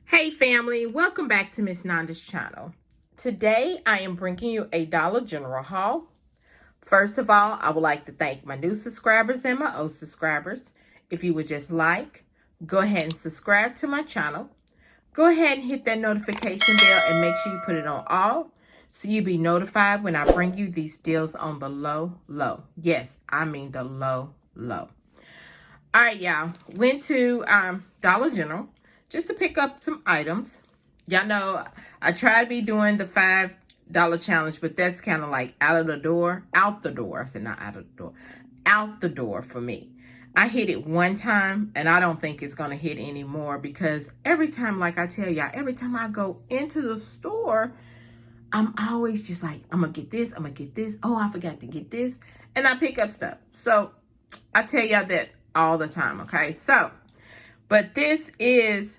Hey family, welcome back to Miss Nanda's channel. Today I am bringing you a Dollar General haul. First of all, I would like to thank my new subscribers and my old subscribers. If you would just go ahead and subscribe to my channel. Go ahead and hit that notification bell and make sure you put it on all so you'll be notified when I bring you these deals on the low. Yes, I mean the low. All right, y'all. Went to Dollar General just to pick up some items. Y'all know I try to be doing the $5 challenge, but that's kind of like out the door. I said not out of the door. Out the door for me. I hit it one time, and I don't think it's going to hit anymore because every time, like I tell y'all, every time I go into the store, I'm always just like, I'm going to get this, I'm going to get this. Oh, I forgot to get this. And I pick up stuff. So I tell y'all that all the time, okay? So, but this is,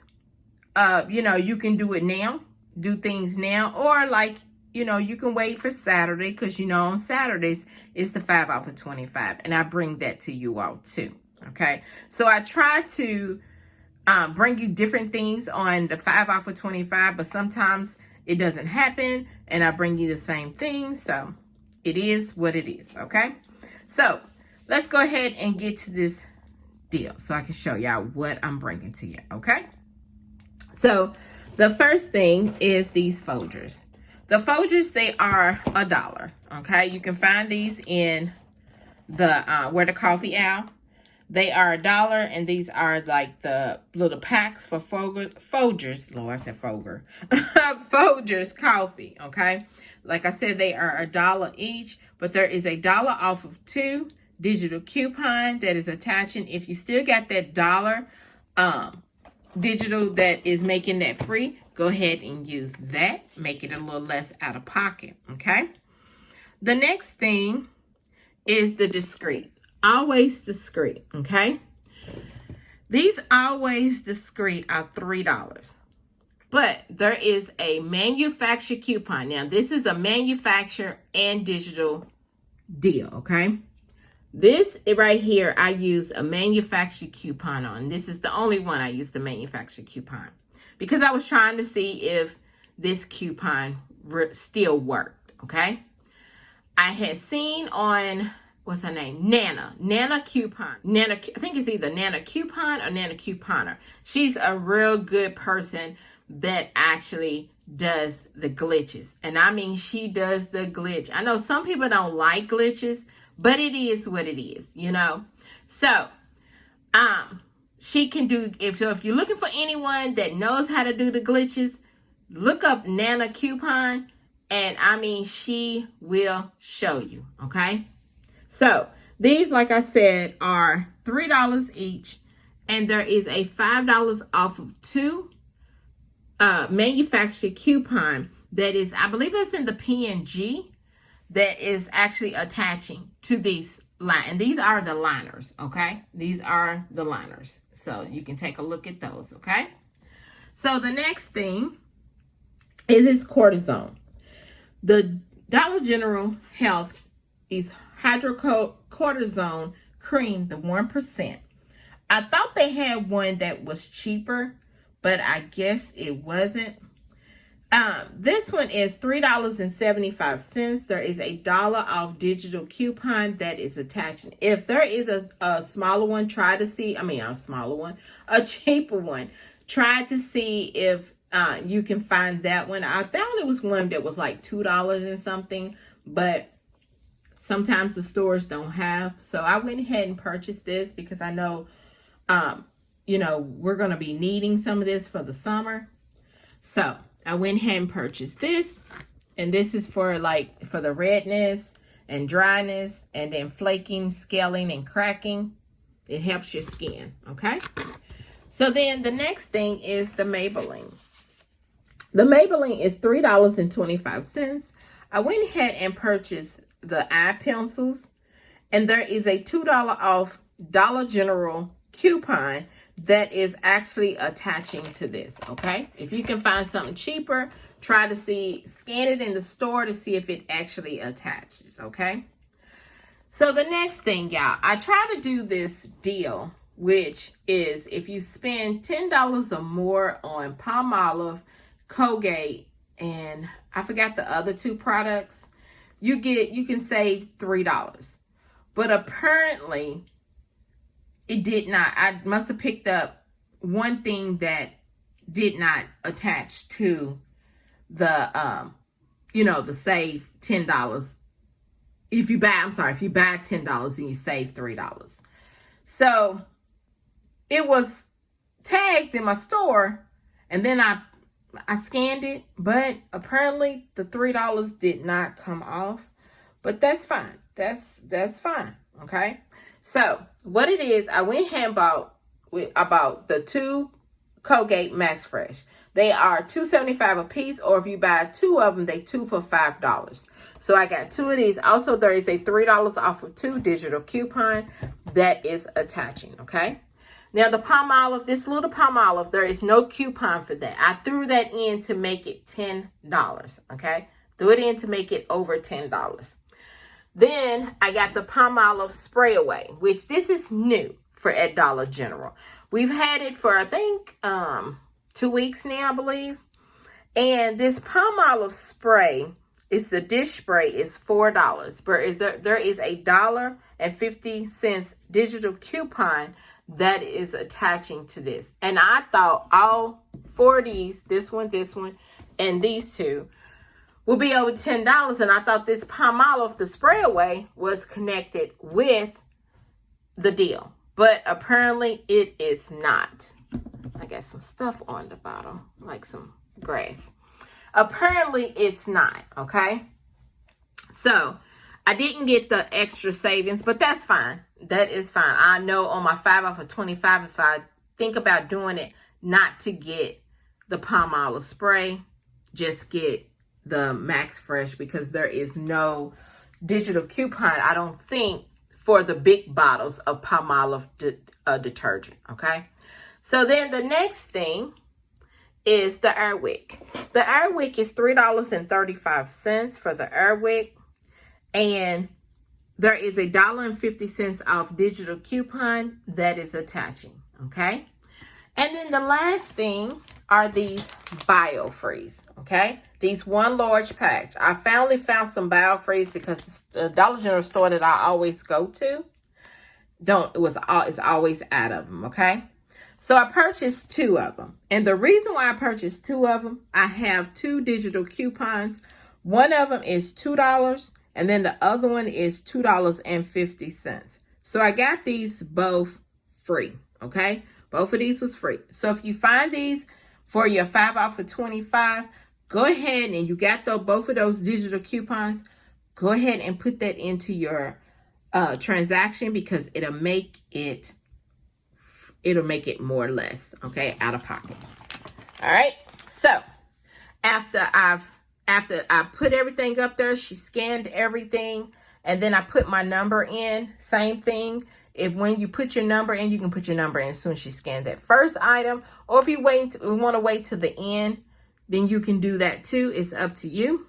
you can do it now, do things now, or like, you can wait for Saturday because, on Saturdays, it's the 5 off of 25. And I bring that to you all too, okay? So I try to bring you different things on the 5 off of 25, but sometimes it doesn't happen and I bring you the same thing. So it is what it is, okay? So let's go ahead and get to this deal so I can show y'all what I'm bringing to you, okay? So the first thing is these Folgers. The Folgers, they are $1, okay? You can find these in the where the coffee aisle. They are $1, and these are like the little packs for Folgers. Lord, I said Folger. Folgers coffee, okay? Like I said, they are $1 each, but there is $1 off of 2 digital coupon that is attaching. If you still got that dollar digital that is making that free, go ahead and use that. Make it a little less out of pocket, okay? The next thing is the discreet. Always discreet, okay? These always discreet are $3. But there is a manufacturer coupon. Now, this is a manufacturer and digital deal, okay? This right here, I use a manufacturer coupon on. This is the only one I use the manufacturer coupon because I was trying to see if this coupon still worked, okay? I had seen on, what's her name? Nana Coupon. I think it's either Nana Coupon or Nana Couponer. She's a real good person that actually does the glitches. And I mean, she does the glitch. I know some people don't like glitches, but it is what it is, So, she can do, if you're looking for anyone that knows how to do the glitches, look up Nana Coupon, and I mean, she will show you, okay? So, these, like I said, are $3 each, and there is a $5 off of 2 manufacturer coupon that is, I believe it's in the PNG, that is actually attaching to these line. And these are the liners, okay? These are the liners. So you can take a look at those, okay? So the next thing is this cortisone. The Dollar General Health is hydrocortisone cream, the 1%. I thought they had one that was cheaper, but I guess it wasn't. This one is $3.75. There is $1 off digital coupon that is attached. If there is a smaller one, try to see, a cheaper one. Try to see if you can find that one. I found it was one that was like $2 and something, but sometimes the stores don't have. So I went ahead and purchased this because I know, we're going to be needing some of this for the summer. So I went ahead and purchased this, and this is for the redness and dryness and then flaking, scaling, and cracking. It helps your skin, okay? So then the next thing is the Maybelline. The Maybelline is $3.25. I went ahead and purchased the eye pencils, and there is a $2 off Dollar General coupon that is actually attaching to this, okay? If you can find something cheaper, try to scan it in the store to see if it actually attaches, okay? So the next thing, y'all, I try to do this deal which is if you spend $10 or more on Palmolive, Colgate, and I forgot the other two products, you can save $3. But apparently it did not. I must have picked up one thing that did not attach to the the save $10. If you buy $10 and you save $3. So it was tagged in my store, and then I scanned it, but apparently the $3 did not come off. But that's fine. That's fine. Okay. So what it is, I went ahead and bought the 2 Colgate Max Fresh. They are $2.75 a piece, or if you buy 2 of them, they 2 for $5. So I got 2 of these. Also, there is a $3 off of 2 digital coupon that is attaching. Okay. Now the Palmolive, this little Palmolive, there is no coupon for that. I threw that in to make it $10. Okay. Threw it in to make it over $10. Then I got the Palmolive Spray Away, which this is new at Dollar General. We've had it for, I think, 2 weeks now, I believe. And this Palmolive spray, it's the dish spray, is $4. But there is a $1.50 digital coupon that is attaching to this. And I thought all 4 of these, this one, and these 2, will be over $10. And I thought this Palmolive, the Spray Away, was connected with the deal. But apparently it is not. I got some stuff on the bottom, like some grass. Apparently it's not, okay? So I didn't get the extra savings, but that's fine. That is fine. I know on my 5 off of 25, if I think about doing it, not to get the Palmolive spray, just get the Max Fresh, because there is no digital coupon, I don't think, for the big bottles of Palmolive detergent, okay? So then the next thing is the Air Wick. The Air Wick is $3.35 for the Air Wick, and there is a $1.50 off digital coupon that is attaching, okay? And then the last thing are these BioFreeze, okay? These 1 large pack. I finally found some BioFreeze because the Dollar General store that I always go to is always out of them, okay? So I purchased 2 of them. And the reason why I purchased 2 of them, I have 2 digital coupons. One of them is $2, and then the other one is $2.50. So I got these both free, okay? Both of these was free. So if you find these for your 5 off of 25, go ahead, and you got both of those digital coupons, go ahead and put that into your transaction, because it'll make it more or less, okay, out of pocket. All right. So after I put everything up there, she scanned everything, and then I put my number in. Same thing. When you put your number in, you can put your number in as soon as she scanned that first item. Or if you want to wait to the end, then you can do that too. It's up to you.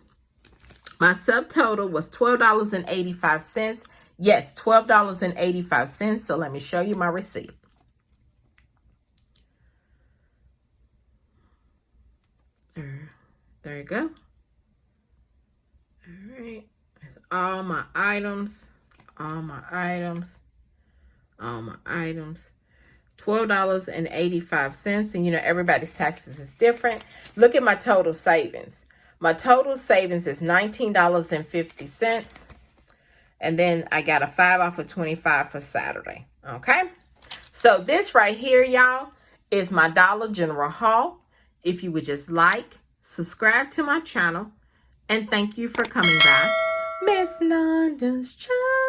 My subtotal was $12.85. Yes, $12.85. So let me show you my receipt. There you go. All right. There's all my items. $12.85. And everybody's taxes is different. Look at my total savings. My total savings is $19.50. And then I got a 5 off of 25 for Saturday. Okay. So this right here, y'all, is my Dollar General haul. If you would just like, subscribe to my channel, and thank you for coming by Miss Nanda's channel.